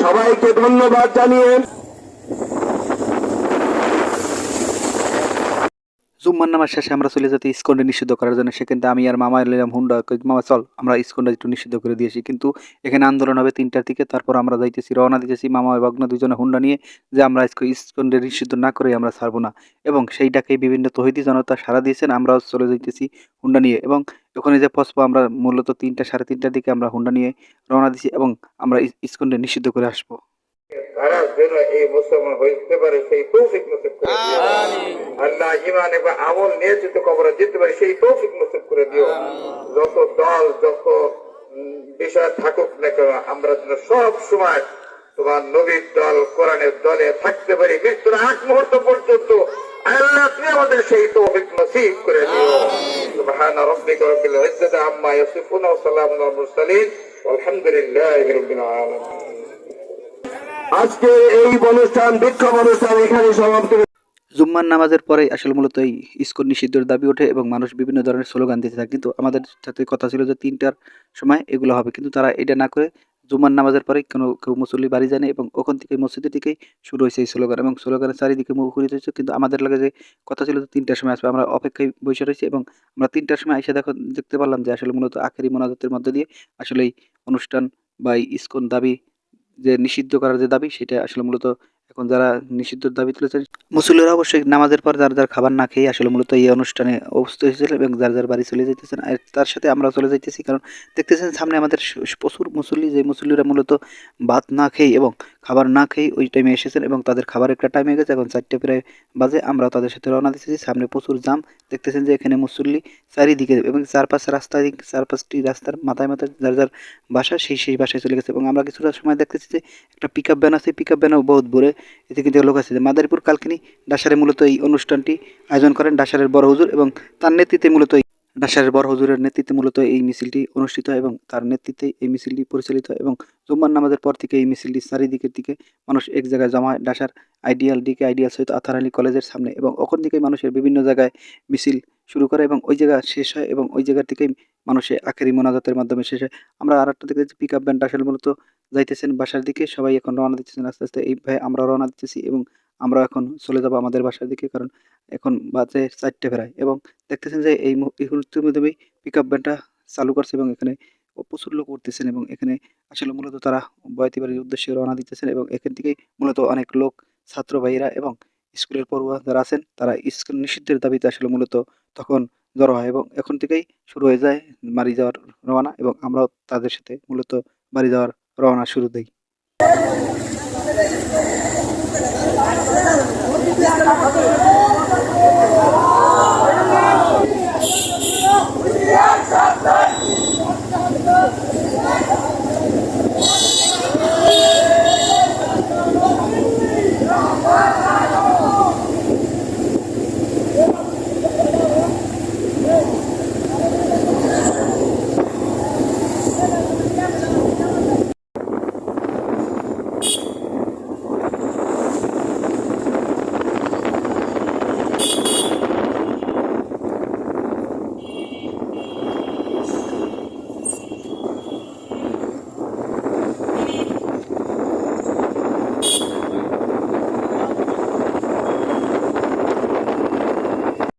সবাইকে ধন্যবাদ জানিয়ে জুম্মার নামাজ শেষে আমরা চলে যেতে ইসকনকে নিষিদ্ধ করার জন্য। সেখানে আমি আর মামা এলাম হুন্ডা, মামা চল আমরা ইসকনটা একটু নিষিদ্ধ করে দিয়েছি, কিন্তু এখানে আন্দোলন হবে 3টার দিকে। তারপর আমরা যাইতেছি, রওনা দিতেছি মামা ভগ্ন দুজনে হুন্ডা নিয়ে, যে আমরা ইসকনকে নিষিদ্ধ না করে আমরা ছাড়বো না। এবং সেইটাকেই বিভিন্ন তৌহিদি জনতা সাড়া দিয়েছেন। আমরাও চলে যাইতেছি হুন্ডা নিয়ে, এবং ওখানে যে পৌঁছবো আমরা মূলত 3টা সাড়ে 3টার দিকে আমরা হুন্ডা নিয়ে রওনা দিছি, এবং আমরা ইসকনকে নিষিদ্ধ করে আসবো। তারা যেন এই মুসলমান হইতে পারে সেই তৌফিক নসিব করে দিও। আল্লাহ ঈমান এবং আমল নিয়ে যদি কবরে যেতে পারে সেই তৌফিক নসিব করে দিও। যত দল যত বিষয় থাকুক না কেন, আমরা যেন সব সময় তোমার নবীর দল কোরআনের দলে থাকতে পারি মৃত্যুর আগ মুহূর্ত পর্যন্ত। আল্লাহ তুমি আমাদের সেই তৌফিক নসিব করে দিও। সুবহান রাব্বিকা রাব্বিল ইজ্জাতি আম্মা ইয়াসিফুন ওয়া সালামুন আলাল মুরসালিন আলহামদুলিল্লাহি রাব্বিল আলামিন। আজকে এই অনুষ্ঠান বিক্ষোভ অনুষ্ঠান এখানে সমাপ্ত। জুম্মার নামাজের পরে আসলে মূলত এই ইসকন নিষিদ্ধের দাবি ওঠে এবং মানুষ বিভিন্ন ধরনের স্লোগান দিতে থাকে। কিন্তু আমাদের সাথে কথা ছিল যে 3টার সময় এগুলো হবে, কিন্তু তারা এটা না করে জুম্মার নামাজের পরে কেউ মুসল্লি বাড়ি যায়নি, এবং ওখান থেকে মসজিদের দিকেই শুরু হয়েছে এই স্লোগান, এবং স্লোগানের চারিদিকে মুখরিত হয়েছে। কিন্তু আমাদের লাগে যে কথা ছিল যে 3টার সময় আসবে, আমরা অপেক্ষায় বসে রয়েছি, এবং আমরা 3টার সময় এসে দেখতে পারলাম যে আসলে মূলত আখেরি মোনাজাতের মধ্যে দিয়ে আসলে এই অনুষ্ঠান বা এই ইসকন দাবি যে নিষিদ্ধ করার যে দাবি, সেটা আসলে মূলত এখন যারা নিষিদ্ধর দাবি তুলেছেন মুসল্লিরা অবশ্যই নামাজের পর যার খাবার না খেয়ে আসলে মূলত এই অনুষ্ঠানে অবস্থিত হয়েছিল, এবং যার বাড়ি চলে যাইতেছেন। আর তার সাথে আমরা চলে যাইতেছি, কারণ দেখতেছেন সামনে আমাদের প্রচুর মুসল্লি, যে মুসল্লিরা মূলত ভাত না খেয়ে এবং খাবার না খেয়ে ওই টাইমে এসেছেন, এবং তাদের খাবার একটা টাইম হয়ে গেছে, এখন 4টে প্রায় বাজে। আমরা তাদের সাথে রওনা দিতেছি, সামনে প্রচুর জাম। দেখতেছেন যে এখানে মুসল্লি চারিদিকে, এবং চার পাঁচটি রাস্তার মাথায় মাথায় যার বাসা সেই বাসায় চলে গেছে। এবং আমরা কিছুটা সময় দেখতেছি যে একটা পিক আপ ভ্যান আছে, পিক আপ ভ্যানও বহুত ভরে এতে কিন্তু লোক আছে। যে মাদারীপুর কালকিনি ডাসারে মূলত এই অনুষ্ঠানটি আয়োজন করেন ডাসারের বড় হুজুর, এবং তার নেতৃত্বে মূলত ডাসারের বড় হুজুরের নেতৃত্বে মূলত এই মিছিলটি অনুষ্ঠিত হয়, এবং তার নেতৃত্বে এই মিছিলটি পরিচালিত হয়। এবং জুম্মার নামাজের পর থেকে এই মিছিলটি চারিদিকের দিকে মানুষ এক জায়গায় জমা হয় ডাসার আইডিয়াল সৈয়দ আতহার আলী কলেজের সামনে, এবং ওখান থেকেই মানুষের বিভিন্ন জায়গায় মিছিল শুরু করে, এবং ওই জায়গা শেষ হয়, এবং ওই জায়গা থেকেই মানুষের আখেরি মোনাজাতের মাধ্যমে শেষ হয়। আমরা আর একটা দেখতেছি পিক আপ ভ্যান ডাসার মূলত যাইতেছেন বাসার দিকে, সবাই এখন রওনা দিতেছেন আস্তে আস্তে। এই ভাই আমরা রওনা দিতেছি, এবং আমরা এখন চলে যাব আমাদের বাসার দিকে, কারণ এখন বাজে 4টে প্রায়। এবং দেখতেছেন যে এই ইতিমধ্যেই পিক আপ ভ্যানটা চালু করছে, এবং এখানে প্রচুর লোক উঠতেছেন, এবং এখানে আসলে মূলত তারা বয়াতি বাড়ির উদ্দেশ্যে রওনা দিতেছেন, এবং এখান থেকেই মূলত অনেক লোক ছাত্র ভাইয়েরা এবং স্কুলের পড়ুয়া যারা আছেন তারা স্কুল নিষিদ্ধের দাবিতে আসলে মূলত তখন জড়ো হয়, এবং এখন থেকেই শুরু হয়ে যায় বাড়ি যাওয়ার রওনা, এবং আমরাও তাদের সাথে মূলত বাড়ি যাওয়ার রওনা শুরু দেই। Gracias.